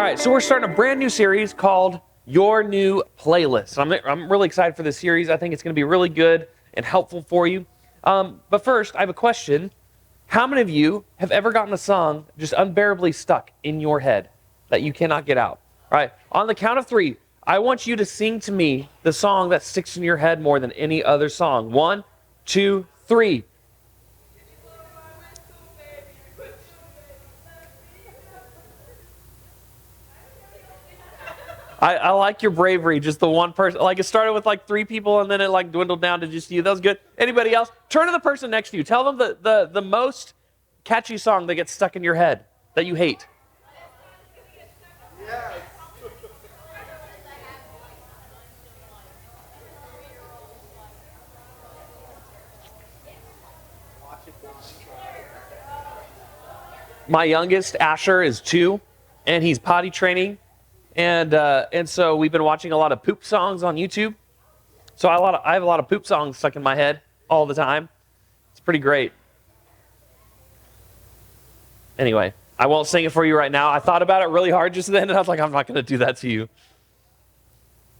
right, so we're starting a brand new series called Your New Playlist. I'm really excited for this series. I think it's going to be really good and helpful for you. But first, I have a question. How many of you have ever gotten a song just unbearably stuck in your head that you cannot get out? All right, on the count of three, I want you to sing to me the song that sticks in your head more than any other song. 1, 2, 3. I like your bravery, just the one person. Like, it started with like 3 people and then it like dwindled down to just you. That was good. Anybody else? Turn to the person next to you. Tell them the most catchy song that gets stuck in your head that you hate. Yes. My youngest, Asher, is 2, and he's potty training. And so we've been watching a lot of poop songs on YouTube. So I have a lot of poop songs stuck in my head all the time. It's pretty great. Anyway, I won't sing it for you right now. I thought about it really hard just then, and I was like, I'm not going to do that to you.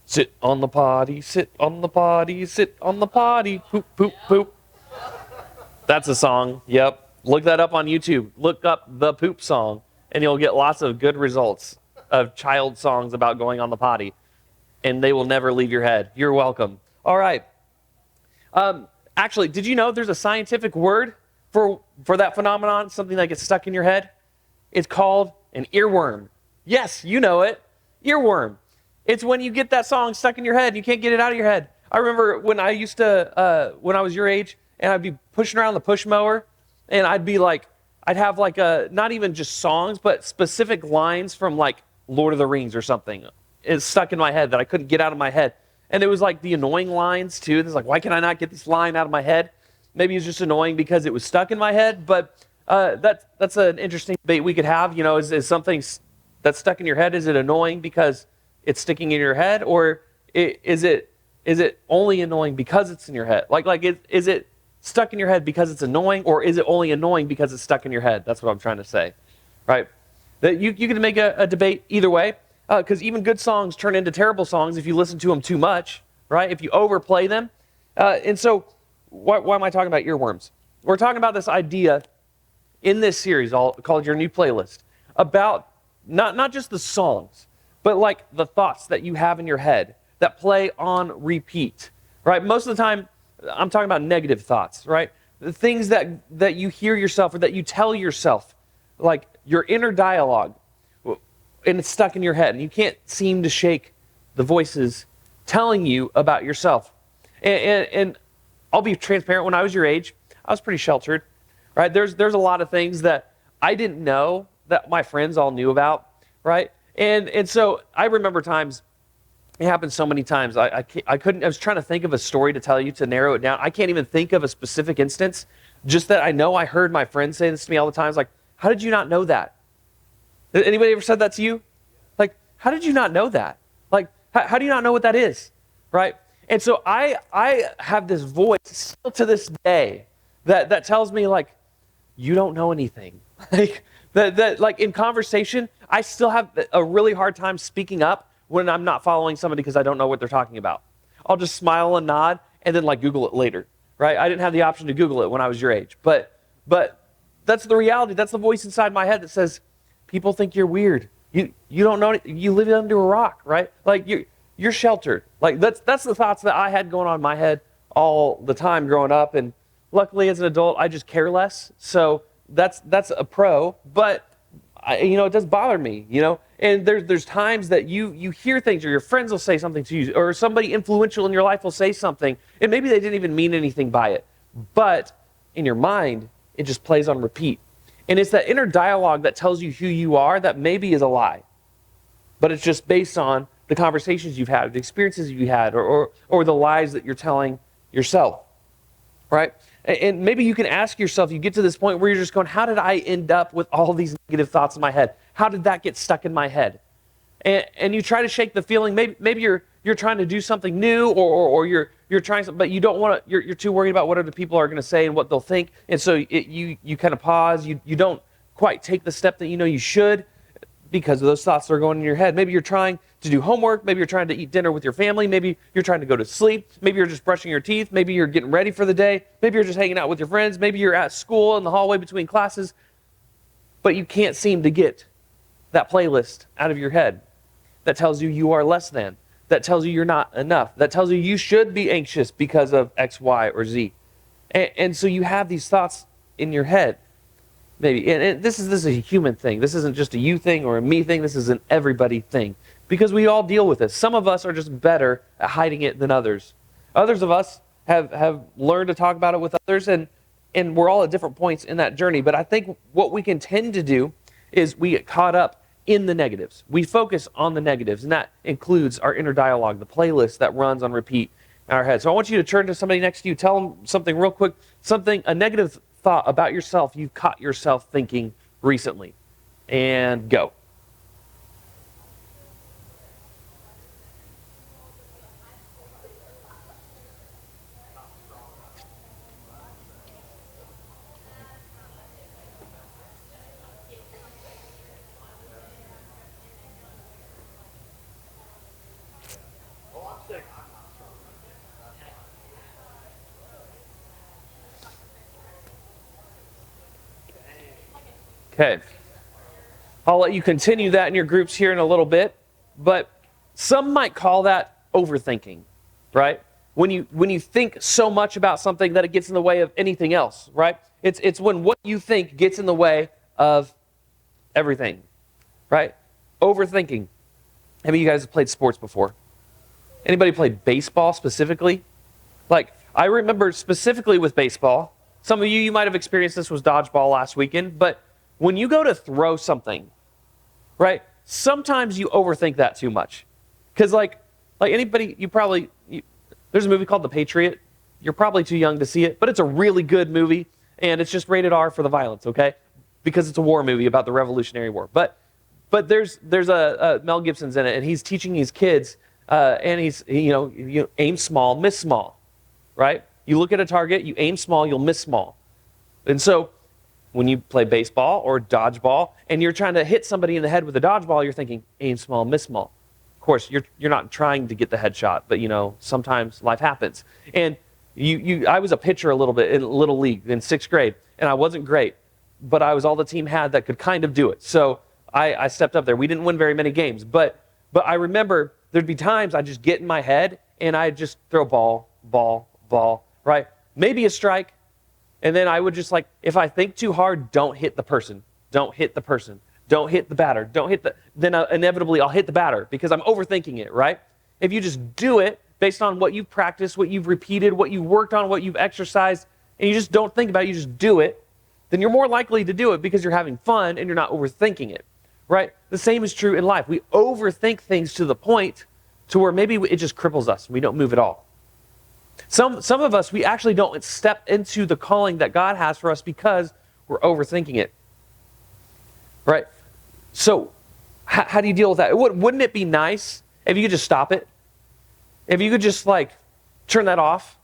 Sit on the potty, sit on the potty, sit on the potty, poop, poop, poop. That's a song. Yep. Look that up on YouTube. Look up the poop song, and you'll get lots of good results of child songs about going on the potty, and they will never leave your head. You're welcome. All right. Actually, did you know there's a scientific word for that phenomenon, something that gets stuck in your head? It's called an earworm. Yes, you know it. Earworm. It's when you get that song stuck in your head and you can't get it out of your head. I remember when I used to, when I was your age, and I'd be pushing around the push mower, and I'd have like not even just songs, but specific lines from like Lord of the Rings or something. It's stuck in my head that I couldn't get out of my head. And it was like the annoying lines too. It's like, why can I not get this line out of my head? Maybe it's just annoying because it was stuck in my head, but that's an interesting debate we could have. You know, is something that's stuck in your head, is it annoying because it's sticking in your head, or is it only annoying because it's in your head? Is it stuck in your head because it's annoying, or is it only annoying because it's stuck in your head? That's what I'm trying to say, right? That you can make a debate either way, because even good songs turn into terrible songs if you listen to them too much, right? If you overplay them. And so why am I talking about earworms? We're talking about this idea in this series called Your New Playlist about not just the songs, but like the thoughts that you have in your head that play on repeat, right? Most of the time, I'm talking about negative thoughts, right? The things that you hear yourself or that you tell yourself, like your inner dialogue, and it's stuck in your head, and you can't seem to shake the voices telling you about yourself. And I'll be transparent, when I was your age, I was pretty sheltered, right? There's a lot of things that I didn't know that my friends all knew about, right? And so I remember times, it happened so many times, I was trying to think of a story to tell you to narrow it down. I can't even think of a specific instance, just that I know I heard my friends say this to me all the time. It's like, how did you not know that? Anybody ever said that to you? Like, how did you not know that? Like, how do you not know what that is, right? And so I have this voice still to this day that tells me, like, you don't know anything. Like, like in conversation, I still have a really hard time speaking up when I'm not following somebody because I don't know what they're talking about. I'll just smile and nod and then like Google it later, right? I didn't have the option to Google it when I was your age, but that's the reality. That's the voice inside my head that says, people think you're weird. You don't know, you live under a rock, right? Like you're sheltered. Like that's the thoughts that I had going on in my head all the time growing up. And luckily as an adult, I just care less. So that's a pro, but it does bother me, and there's times that you hear things, or your friends will say something to you, or somebody influential in your life will say something, and maybe they didn't even mean anything by it, but in your mind, it just plays on repeat. And it's that inner dialogue that tells you who you are that maybe is a lie, but it's just based on the conversations you've had, the experiences you've had, or the lies that you're telling yourself, right? And maybe you can ask yourself, you get to this point where you're just going, how did I end up with all these negative thoughts in my head? How did that get stuck in my head? And you try to shake the feeling. Maybe you're trying to do something new, or you're trying something, but you don't want to. You're too worried about what other people are going to say and what they'll think. And so you kind of pause. You don't quite take the step that you know you should. because of those thoughts that are going in your head. Maybe you're trying to do homework. Maybe you're trying to eat dinner with your family. Maybe you're trying to go to sleep. Maybe you're just brushing your teeth. Maybe you're getting ready for the day. Maybe you're just hanging out with your friends. Maybe you're at school in the hallway between classes. But you can't seem to get that playlist out of your head that tells you you are less than, that tells you you're not enough, that tells you you should be anxious because of X, Y, or Z. And so you have these thoughts in your head. Maybe, and this is a human thing. This isn't just a you thing or a me thing. This is an everybody thing because we all deal with this. Some of us are just better at hiding it than others. Others of us have learned to talk about it with others, and we're all at different points in that journey. But I think what we can tend to do is we get caught up in the negatives. We focus on the negatives, and that includes our inner dialogue, the playlist that runs on repeat in our head. So I want you to turn to somebody next to you, tell them something real quick, a negative thought about yourself you've caught yourself thinking recently, and go. Okay. I'll let you continue that in your groups here in a little bit, but some might call that overthinking, right? When you think so much about something that it gets in the way of anything else, right? It's when what you think gets in the way of everything, right? Overthinking. How many of you guys have played sports before? Anybody played baseball specifically? Like, I remember specifically with baseball, some of you might have experienced this was dodgeball last weekend, but when you go to throw something, right, sometimes you overthink that too much. Because like anybody, there's a movie called The Patriot. You're probably too young to see it, but it's a really good movie, and it's just rated R for the violence, okay? Because it's a war movie about the Revolutionary War. But there's a Mel Gibson's in it, and he's teaching these kids, and you aim small, miss small, right? You look at a target, you aim small, you'll miss small. And so when you play baseball or dodgeball and you're trying to hit somebody in the head with a dodgeball, you're thinking aim small, miss small. Of course, you're not trying to get the headshot, but sometimes life happens. And I was a pitcher a little bit in Little League in 6th grade, and I wasn't great, but I was all the team had that could kind of do it. So I stepped up there. We didn't win very many games, but I remember there'd be times I'd just get in my head and I'd just throw ball, right? Maybe a strike. And then I would just if I think too hard, don't hit the person. Don't hit the person. Don't hit the batter. Then inevitably I'll hit the batter because I'm overthinking it, right? If you just do it based on what you've practiced, what you've repeated, what you've worked on, what you've exercised, and you just don't think about it, you just do it, then you're more likely to do it because you're having fun and you're not overthinking it, right? The same is true in life. We overthink things to the point to where maybe it just cripples us and we don't move at all. Some of us, we actually don't step into the calling that God has for us because we're overthinking it, right? So how do you deal with that? Wouldn't it be nice if you could just stop it? If you could just turn that off?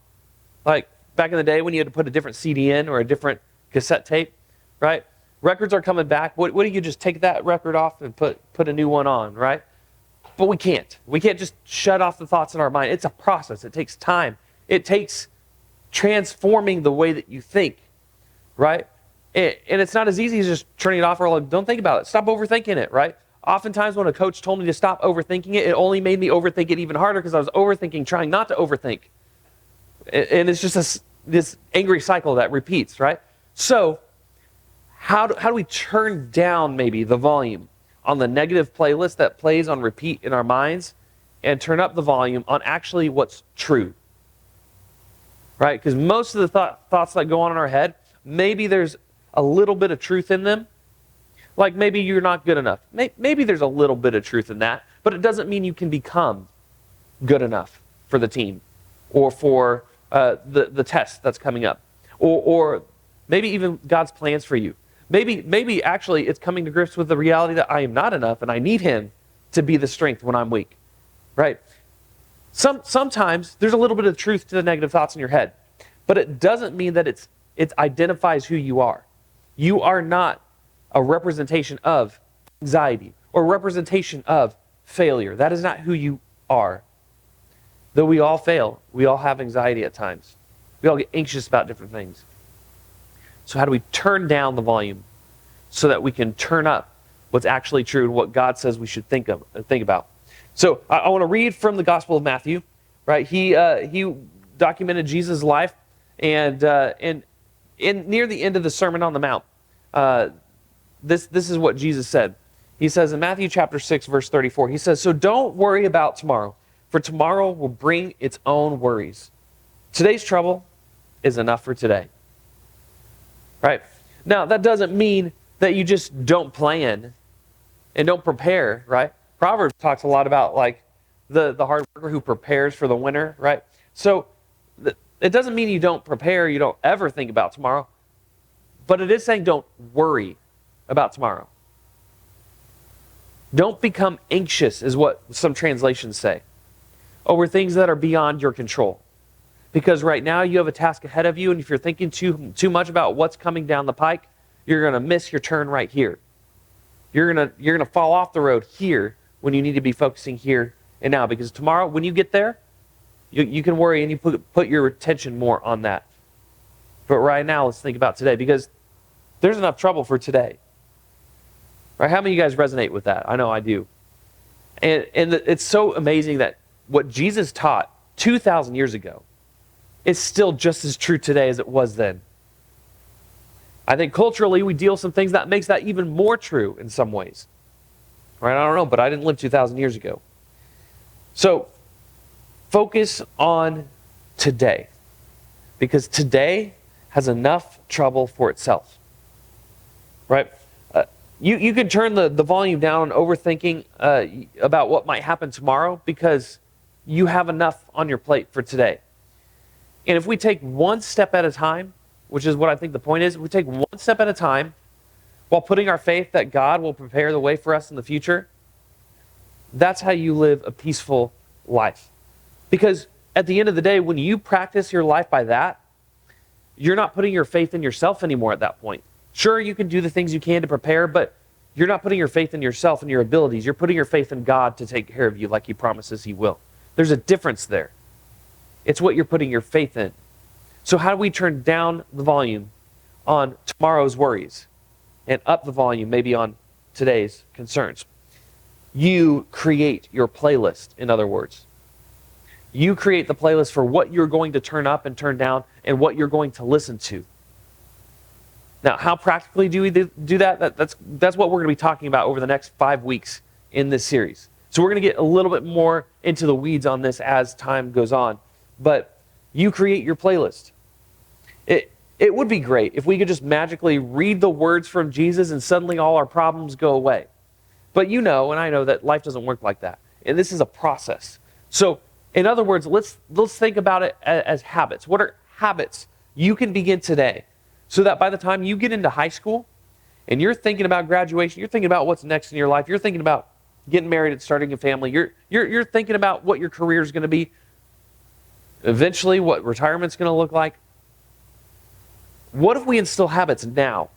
Like back in the day when you had to put a different CD in or a different cassette tape, right? Records are coming back. What do you just take that record off and put a new one on, right? But we can't. We can't just shut off the thoughts in our mind. It's a process. It takes time. It takes transforming the way that you think, right? And it's not as easy as just turning it off or don't think about it. Stop overthinking it, right? Oftentimes when a coach told me to stop overthinking it, it only made me overthink it even harder because I was overthinking, trying not to overthink. And it's just this angry cycle that repeats, right? So how do we turn down maybe the volume on the negative playlist that plays on repeat in our minds and turn up the volume on actually what's true? Right? Because most of the thoughts that go on in our head, maybe there's a little bit of truth in them. Like maybe you're not good enough. Maybe there's a little bit of truth in that, but it doesn't mean you can become good enough for the team or for the test that's coming up. Or maybe even God's plans for you. Maybe actually it's coming to grips with the reality that I am not enough and I need Him to be the strength when I'm weak. Right? Sometimes there's a little bit of truth to the negative thoughts in your head, but it doesn't mean that it identifies who you are. You are not a representation of anxiety or representation of failure. That is not who you are. Though we all fail, we all have anxiety at times. We all get anxious about different things. So how do we turn down the volume so that we can turn up what's actually true and what God says we should think about? So I want to read from the Gospel of Matthew. Right, he documented Jesus' life, and near the end of the Sermon on the Mount, this is what Jesus said. He says in Matthew chapter 6, verse 34, he says, "So don't worry about tomorrow, for tomorrow will bring its own worries. Today's trouble is enough for today." Right? Now, that doesn't mean that you just don't plan and don't prepare, right? Proverbs talks a lot about like the hard worker who prepares for the winter, right? So it doesn't mean you don't prepare, you don't ever think about tomorrow, but it is saying don't worry about tomorrow. Don't become anxious, is what some translations say, over things that are beyond your control. Because right now you have a task ahead of you, and if you're thinking too much about what's coming down the pike, you're going to miss your turn right here. You're going to fall off the road here when you need to be focusing here and now. Because tomorrow, when you get there, you can worry and you put your attention more on that. But right now, let's think about today, because there's enough trouble for today. Right? How many of you guys resonate with that? I know I do. And it's so amazing that what Jesus taught 2,000 years ago is still just as true today as it was then. I think culturally we deal with some things that makes that even more true in some ways. Right? I don't know, but I didn't live 2,000 years ago. So focus on today, because today has enough trouble for itself. Right? You can turn the volume down on overthinking about what might happen tomorrow, because you have enough on your plate for today. And if we take one step at a time, which is what I think the point is, if we take one step at a time while putting our faith that God will prepare the way for us in the future, that's how you live a peaceful life. Because at the end of the day, when you practice your life by that, you're not putting your faith in yourself anymore at that point. Sure, you can do the things you can to prepare, but you're not putting your faith in yourself and your abilities. You're putting your faith in God to take care of you like He promises He will. There's a difference there. It's what you're putting your faith in. So how do we turn down the volume on tomorrow's worries and up the volume maybe on today's concerns? You create your playlist, in other words. You create the playlist for what you're going to turn up and turn down and what you're going to listen to. Now, how practically do we do that? That's what we're going to be talking about over the next 5 weeks in this series. So we're going to get a little bit more into the weeds on this as time goes on. But you create your playlist. It would be great if we could just magically read the words from Jesus and suddenly all our problems go away. But you know, and I know, that life doesn't work like that. And this is a process. So, in other words, let's think about it as habits. What are habits you can begin today, so that by the time you get into high school and you're thinking about graduation, you're thinking about what's next in your life, you're thinking about getting married and starting a family, you're thinking about what your career is going to be, eventually what retirement's going to look like. What if we instill habits now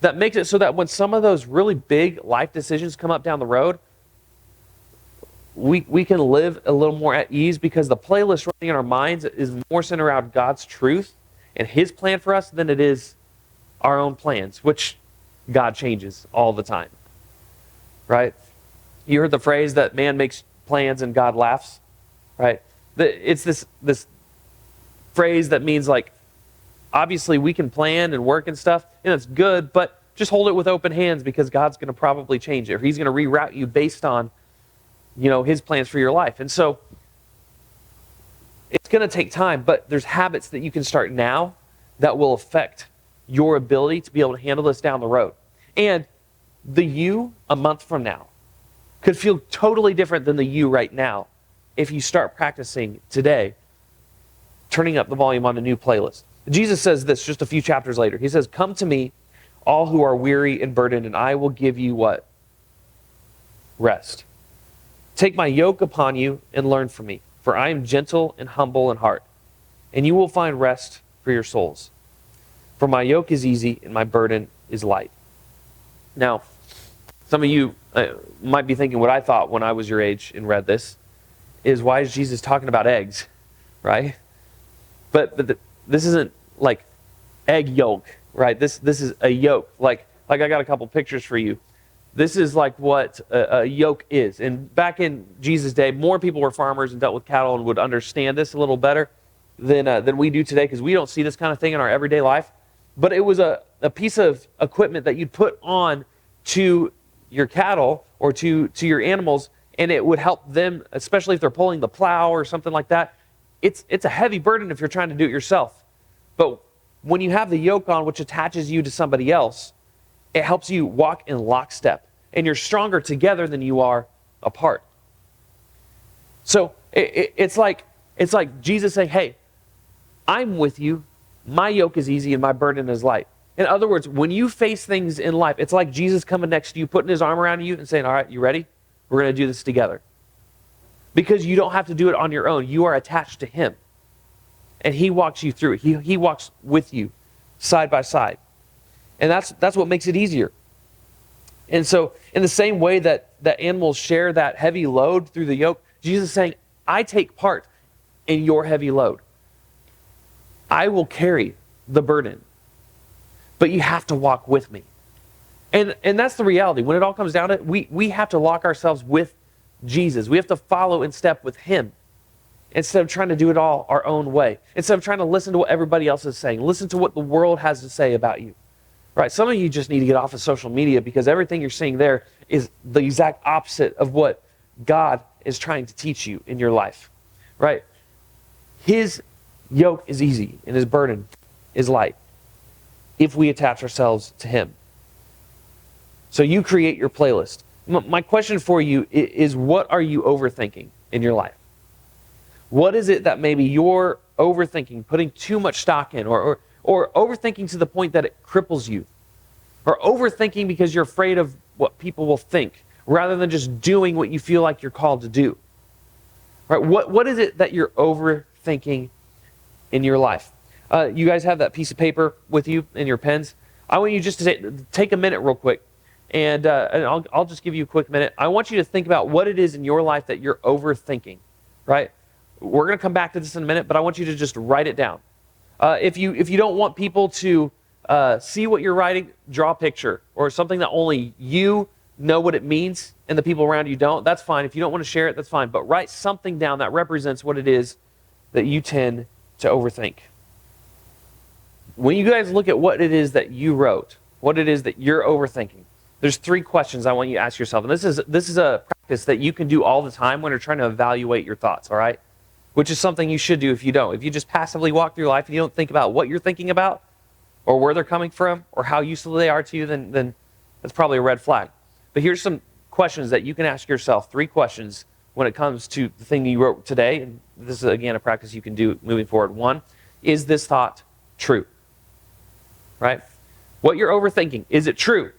that makes it so that when some of those really big life decisions come up down the road, we can live a little more at ease, because the playlist running in our minds is more centered around God's truth and His plan for us than it is our own plans, which God changes all the time. Right? You heard the phrase that man makes plans and God laughs, right? It's this phrase that means, like, obviously we can plan and work and stuff, and it's good, but just hold it with open hands, because God's going to probably change it, or He's going to reroute you based on, His plans for your life. And so it's going to take time, but there's habits that you can start now that will affect your ability to be able to handle this down the road. And the you a month from now could feel totally different than the you right now if you start practicing today, turning up the volume on a new playlist. Jesus says this just a few chapters later. He says, "Come to me, all who are weary and burdened, and I will give you" what? Rest. "Take my yoke upon you and learn from me, for I am gentle and humble in heart, and you will find rest for your souls. For my yoke is easy and my burden is light." Now, some of you might be thinking what I thought when I was your age and read this is, why is Jesus talking about eggs, right? But this isn't like egg yolk, right? This is a yoke. Like I got a couple pictures for you. This is like what a yoke is. And back in Jesus' day, more people were farmers and dealt with cattle and would understand this a little better than we do today, because we don't see this kind of thing in our everyday life. But it was a piece of equipment that you'd put on to your cattle or to your animals, and it would help them, especially if they're pulling the plow or something like that. It's a heavy burden if you're trying to do it yourself. But when you have the yoke on, which attaches you to somebody else, it helps you walk in lockstep, and you're stronger together than you are apart. So it's like Jesus saying, hey, I'm with you. My yoke is easy and my burden is light. In other words, when you face things in life, it's like Jesus coming next to you, putting his arm around you and saying, all right, you ready? We're going to do this together. Because you don't have to do it on your own. You are attached to him. And he walks you through it. He walks with you side by side. And that's what makes it easier. And so in the same way that animals share that heavy load through the yoke, Jesus is saying, I take part in your heavy load. I will carry the burden. But you have to walk with me. And that's the reality. When it all comes down to it, we have to lock ourselves with Jesus. We have to follow in step with him instead of trying to do it all our own way. Instead of trying to listen to what everybody else is saying. Listen to what the world has to say about you. Right? Some of you just need to get off of social media, because everything you're seeing there is the exact opposite of what God is trying to teach you in your life. Right? His yoke is easy and his burden is light if we attach ourselves to him. So you create your playlist. My question for you is, what are you overthinking in your life? What is it that maybe you're overthinking, putting too much stock in, or overthinking to the point that it cripples you? Or overthinking because you're afraid of what people will think, rather than just doing what you feel like you're called to do? Right? What is it that you're overthinking in your life? You guys have that piece of paper with you and your pens. I want you just to take a minute real quick, and I'll just give you a quick minute. I want you to think about what it is in your life that you're overthinking, right? We're going to come back to this in a minute, but I want you to just write it down. If you don't want people to see what you're writing, draw a picture or something that only you know what it means and the people around you don't. That's fine. If you don't want to share it, that's fine. But write something down that represents what it is that you tend to overthink. When you guys look at what it is that you wrote, what it is that you're overthinking, there's 3 questions I want you to ask yourself. And this is a practice that you can do all the time when you're trying to evaluate your thoughts, all right? Which is something you should do if you don't. If you just passively walk through life and you don't think about what you're thinking about, or where they're coming from, or how useful they are to you, then that's probably a red flag. But here's some questions that you can ask yourself, 3 questions when it comes to the thing you wrote today. And this is, again, a practice you can do moving forward. 1, is this thought true? Right? What you're overthinking, is it true?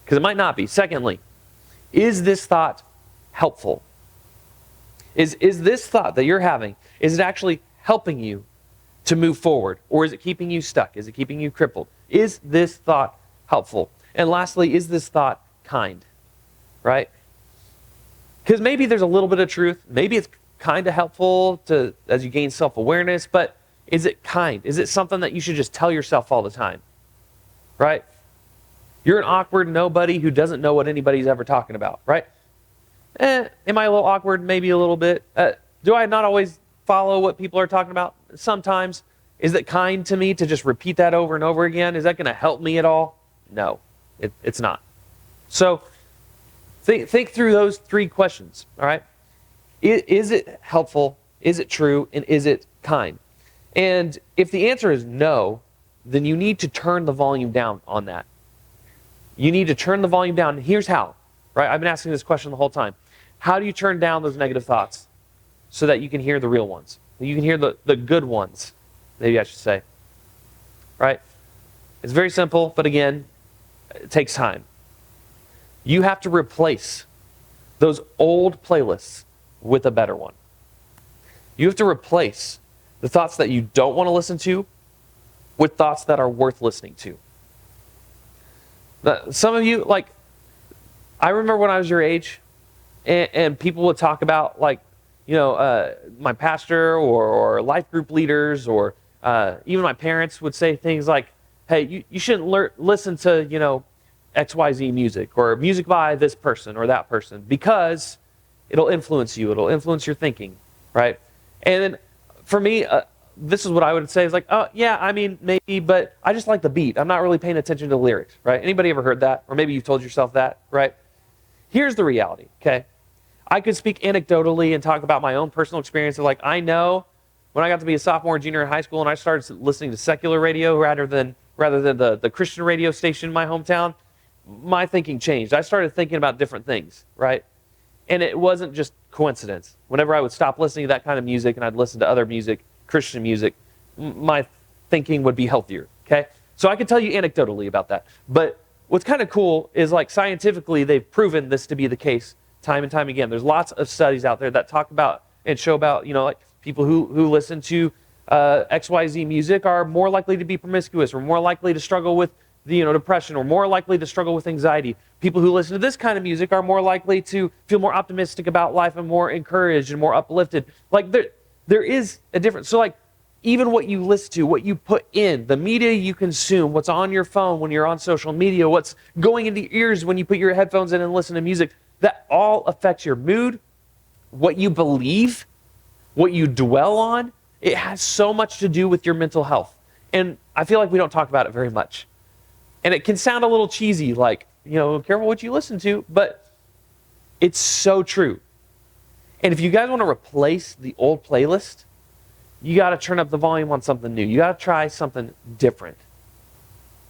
Because it might not be. Secondly, is this thought helpful? Is this thought that you're having, is it actually helping you to move forward? Or is it keeping you stuck? Is it keeping you crippled? Is this thought helpful? And lastly, is this thought kind? Right? Because maybe there's a little bit of truth. Maybe it's kind of helpful as you gain self-awareness, but is it kind? Is it something that you should just tell yourself all the time? Right? You're an awkward nobody who doesn't know what anybody's ever talking about, right? Am I a little awkward? Maybe a little bit. Do I not always follow what people are talking about? Sometimes. Is it kind to me to just repeat that over and over again? Is that going to help me at all? No, it's not. So think through those 3 questions, all right? Is it helpful? Is it true? And is it kind? And if the answer is no, then you need to turn the volume down on that. You need to turn the volume down. And here's how, right? I've been asking this question the whole time. How do you turn down those negative thoughts so that you can hear the real ones? You can hear the good ones, maybe I should say. Right? It's very simple, but again, it takes time. You have to replace those old playlists with a better one. You have to replace the thoughts that you don't want to listen to with thoughts that are worth listening to. Some of you, I remember when I was your age, and people would talk about, like, my pastor or life group leaders, or even my parents would say things like, hey, you shouldn't listen to, XYZ music or music by this person or that person, because it'll influence you. It'll influence your thinking, right? And then for me, this is what I would say is like, oh, yeah, I mean, maybe, but I just like the beat. I'm not really paying attention to the lyrics, right? Anybody ever heard that? Or maybe you've told yourself that, right? Here's the reality, okay? I could speak anecdotally and talk about my own personal experience of, like, I know when I got to be a sophomore, junior in high school, and I started listening to secular radio rather than the Christian radio station in my hometown, my thinking changed. I started thinking about different things, right? And it wasn't just coincidence. Whenever I would stop listening to that kind of music and I'd listen to other music, Christian music, my thinking would be healthier, okay? So I could tell you anecdotally about that. But what's kind of cool is, like, scientifically, they've proven this to be the case time and time again. There's lots of studies out there that talk about and show about, like, people who listen to XYZ music are more likely to be promiscuous, or more likely to struggle with depression, or more likely to struggle with anxiety. People who listen to this kind of music are more likely to feel more optimistic about life and more encouraged and more uplifted. Like, there is a difference. So, like, even what you listen to, what you put in, the media you consume, what's on your phone when you're on social media, what's going into your ears when you put your headphones in and listen to music, that all affects your mood, what you believe, what you dwell on. It has so much to do with your mental health. And I feel like we don't talk about it very much. And it can sound a little cheesy, like, careful what you listen to, but it's so true. And if you guys want to replace the old playlist, you got to turn up the volume on something new. You got to try something different.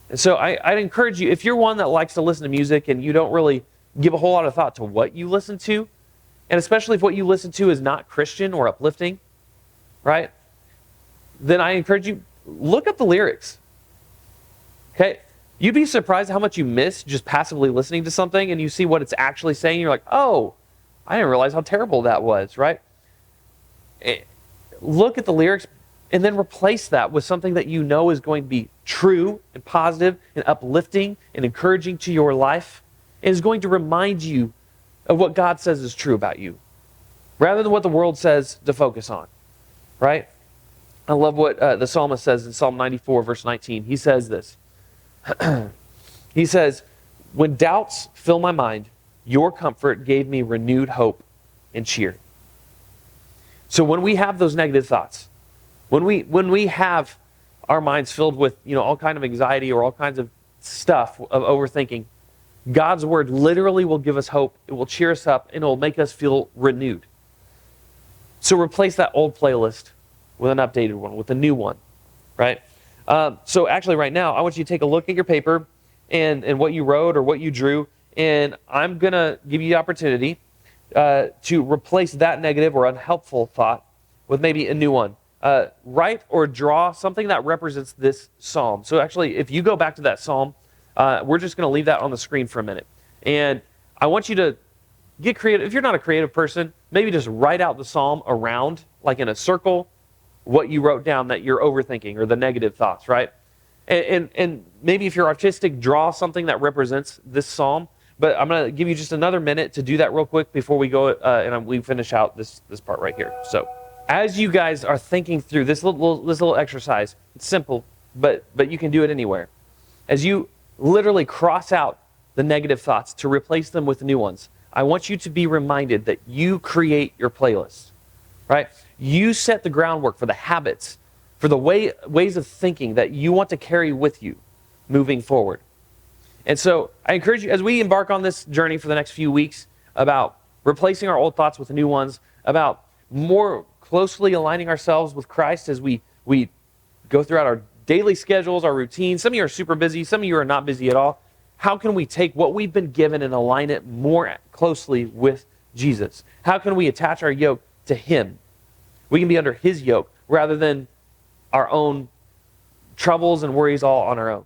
And so I'd encourage you, if you're one that likes to listen to music and you don't really give a whole lot of thought to what you listen to, and especially if what you listen to is not Christian or uplifting, right? Then I encourage you, look up the lyrics. Okay? You'd be surprised how much you miss just passively listening to something, and you see what it's actually saying. You're like, oh, I didn't realize how terrible that was, right? Look at the lyrics and then replace that with something that you know is going to be true and positive and uplifting and encouraging to your life, and is going to remind you of what God says is true about you, rather than what the world says to focus on, right? I love what the psalmist says in Psalm 94, verse 19. He says this. He says, when doubts fill my mind, your comfort gave me renewed hope and cheer. So when we have those negative thoughts, when we have our minds filled with all kind of anxiety or all kinds of stuff of overthinking, God's word literally will give us hope. It will cheer us up, and it will make us feel renewed. So replace that old playlist with an updated one, with a new one, right? So actually right now, I want you to take a look at your paper and what you wrote or what you drew, and I'm going to give you the opportunity to replace that negative or unhelpful thought with maybe a new one. Write or draw something that represents this psalm. So actually, if you go back to that psalm, we're just going to leave that on the screen for a minute. And I want you to get creative. If you're not a creative person, maybe just write out the psalm around, like in a circle, what you wrote down that you're overthinking or the negative thoughts, right? And maybe if you're artistic, draw something that represents this psalm. But I'm going to give you just another minute to do that real quick before we go and we finish out this part right here. So as you guys are thinking through this little exercise, it's simple, but you can do it anywhere. As you literally cross out the negative thoughts to replace them with new ones, I want you to be reminded that you create your playlist, right? You set the groundwork for the habits, for the ways of thinking that you want to carry with you moving forward. And so I encourage you, as we embark on this journey for the next few weeks, about replacing our old thoughts with new ones, about more closely aligning ourselves with Christ as we go throughout our daily schedules, our routines. Some of you are super busy, some of you are not busy at all. How can we take what we've been given and align it more closely with Jesus? How can we attach our yoke to Him? We can be under His yoke rather than our own troubles and worries all on our own.